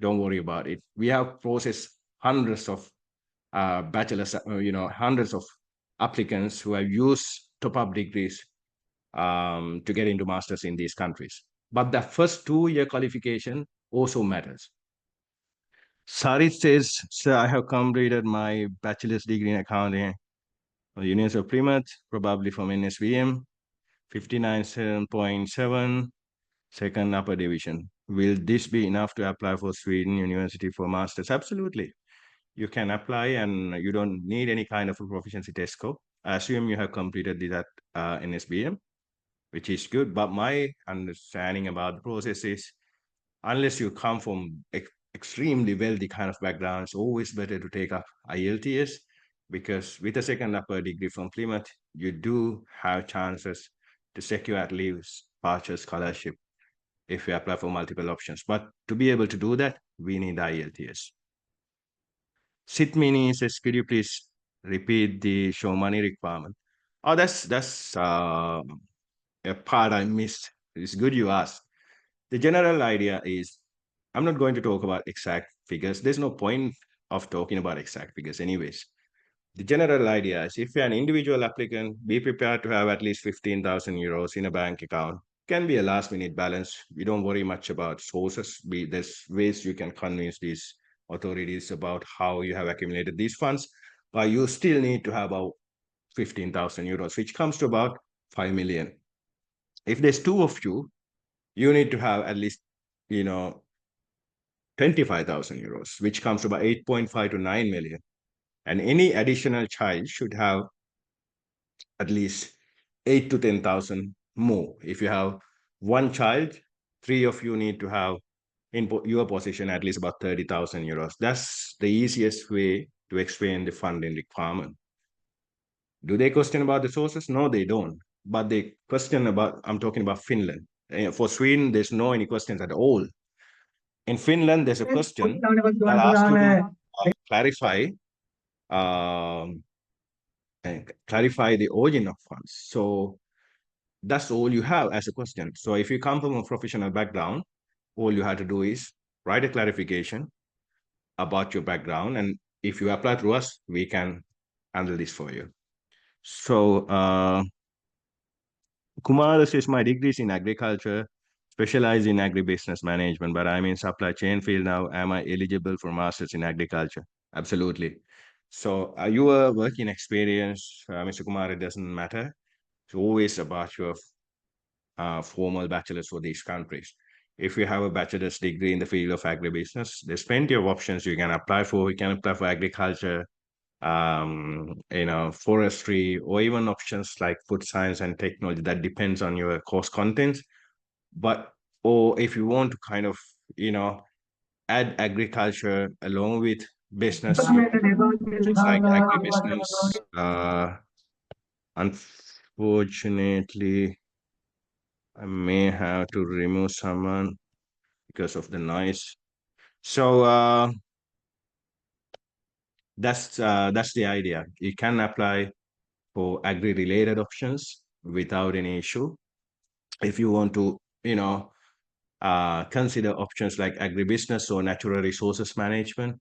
Don't worry about it. We have processed hundreds of bachelor's, hundreds of applicants who have used top-up degrees to get into masters in these countries. But the first 2 year qualification also matters. Sarit says, sir, I have completed my bachelor's degree in accounting from the University of Plymouth, probably from NSBM, 59.7, second upper division. Will this be enough to apply for Sweden University for masters? Absolutely. You can apply and you don't need any kind of a proficiency test score. I assume you have completed that NSBM, which is good. But my understanding about the process is, unless you come from extremely wealthy kind of background, it's always better to take up IELTS, because with a second upper degree from Plymouth, you do have chances to secure at least partial scholarship if you apply for multiple options. But to be able to do that, we need IELTS. Sitmini says, could you please repeat the show money requirement? Oh, that's a part I missed. It's good you asked. The general idea is, I'm not going to talk about exact figures. There's no point of talking about exact figures anyways. The general idea is, if you're an individual applicant, be prepared to have at least 15,000 euros in a bank account. Can be a last minute balance. We don't worry much about sources. There's ways you can convince these authorities about how you have accumulated these funds, but you still need to have about 15,000 euros, which comes to about 5 million. If there's two of you, you need to have at least, 25,000 euros, which comes to about 8.5 to 9 million. And any additional child should have at least 8 to 10,000 more. If you have one child, three of you need to have in your position at least about 30,000 euros. That's the easiest way to explain the funding requirement. Do they question about the sources? No, they don't. But they question about, I'm talking about Finland. For Sweden, there's no any questions at all. In Finland, there's a question that asks you to um, clarify the origin of funds. So that's all you have as a question. So if you come from a professional background, all you have to do is write a clarification about your background. And if you apply through us, we can handle this for you. So Kumar says, my degree is in agriculture, specialized in agribusiness management, but I'm in supply chain field now. Am I eligible for masters in agriculture? Absolutely. So your working experience, Mr. Kumar, it doesn't matter. It's always about your formal bachelor's for these countries. If you have a bachelor's degree in the field of agribusiness, there's plenty of options you can apply for. You can apply for agriculture, forestry, or even options like food science and technology. That depends on your course contents. Or if you want to kind of add agriculture along with business, just like agribusiness. Unfortunately, I may have to remove someone because of the noise. So that's the idea. You can apply for agri-related options without any issue. If you want to, consider options like agribusiness or natural resources management,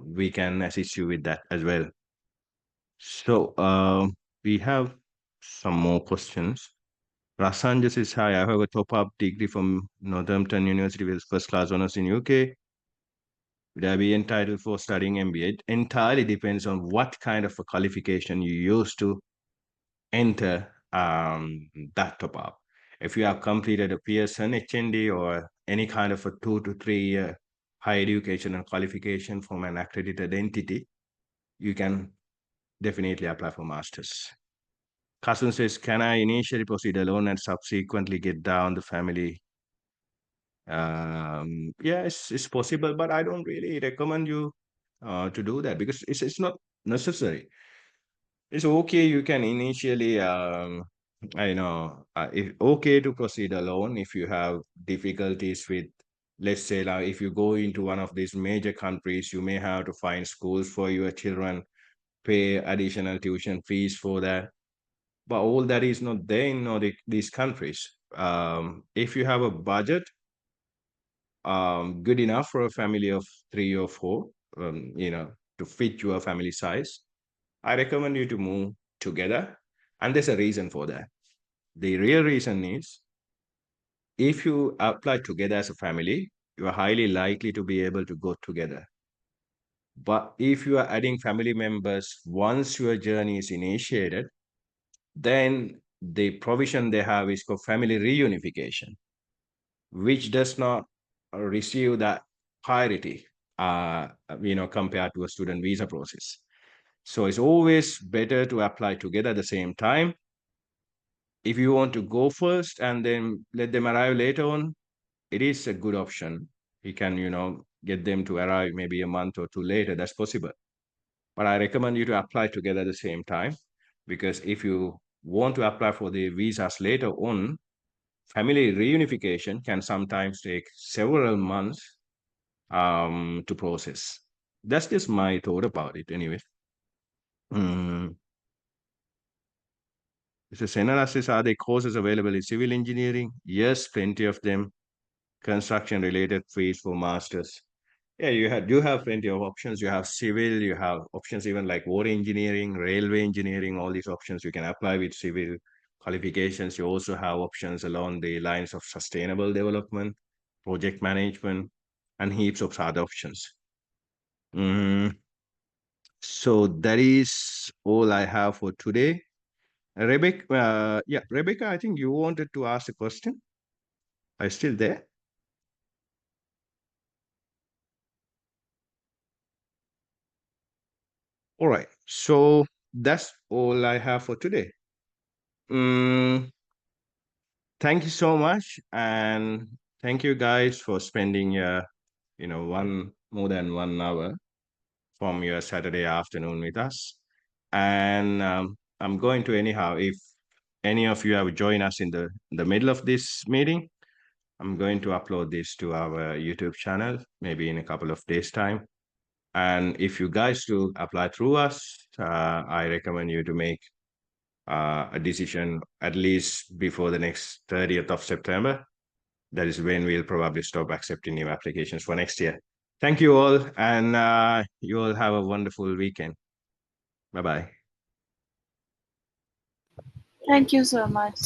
we can assist you with that as well. So we have some more questions. Rasanjas says, hi, I have a top-up degree from Northampton University with first-class honors in UK. Would I be entitled for studying MBA? It entirely depends on what kind of a qualification you use to enter that top-up. If you have completed a Pearson, HND, or any kind of a 2 to 3 year higher educational qualification from an accredited entity, you can definitely apply for masters. Kasun says, can I initially proceed alone and subsequently get down the family? Yeah, it's possible, but I don't really recommend you to do that because it's not necessary. It's okay. You can initially, if okay to proceed alone if you have difficulties with, let's say, now if you go into one of these major countries, you may have to find schools for your children, pay additional tuition fees for that. But all that is not there in Nordic, these countries. If you have a budget good enough for a family of 3 or 4, to fit your family size, I recommend you to move together. And there's a reason for that. The real reason is if you apply together as a family, you are highly likely to be able to go together. But if you are adding family members once your journey is initiated, then the provision they have is called family reunification, which does not receive that priority, compared to a student visa process. So it's always better to apply together at the same time. If you want to go first and then let them arrive later on, it is a good option. You can, get them to arrive maybe a month or two later. That's possible. But I recommend you to apply together at the same time, because if you want to apply for the visas later on, family reunification can sometimes take several months to process. That's just my thought about it anyway. Mr. Senara says, are there courses available in civil engineering? Yes, plenty of them. Construction related fees for masters. Yeah, you have plenty of options. You have civil, you have options even like water engineering, railway engineering, all these options you can apply with civil qualifications. You also have options along the lines of sustainable development, project management, and heaps of other options. So that is all I have for today. Rebecca, Rebecca, I think you wanted to ask a question. Are you still there? All right. So that's all I have for today. Thank you so much. And thank you guys for spending more than 1 hour from your Saturday afternoon with us. And I'm going to anyhow, if any of you have joined us in the middle of this meeting, I'm going to upload this to our YouTube channel, maybe in a couple of days' time. And if you guys do apply through us, I recommend you to make a decision at least before the next 30th of September. That is when we'll probably stop accepting new applications for next year. Thank you all, and you all have a wonderful weekend. Bye-bye. Thank you so much.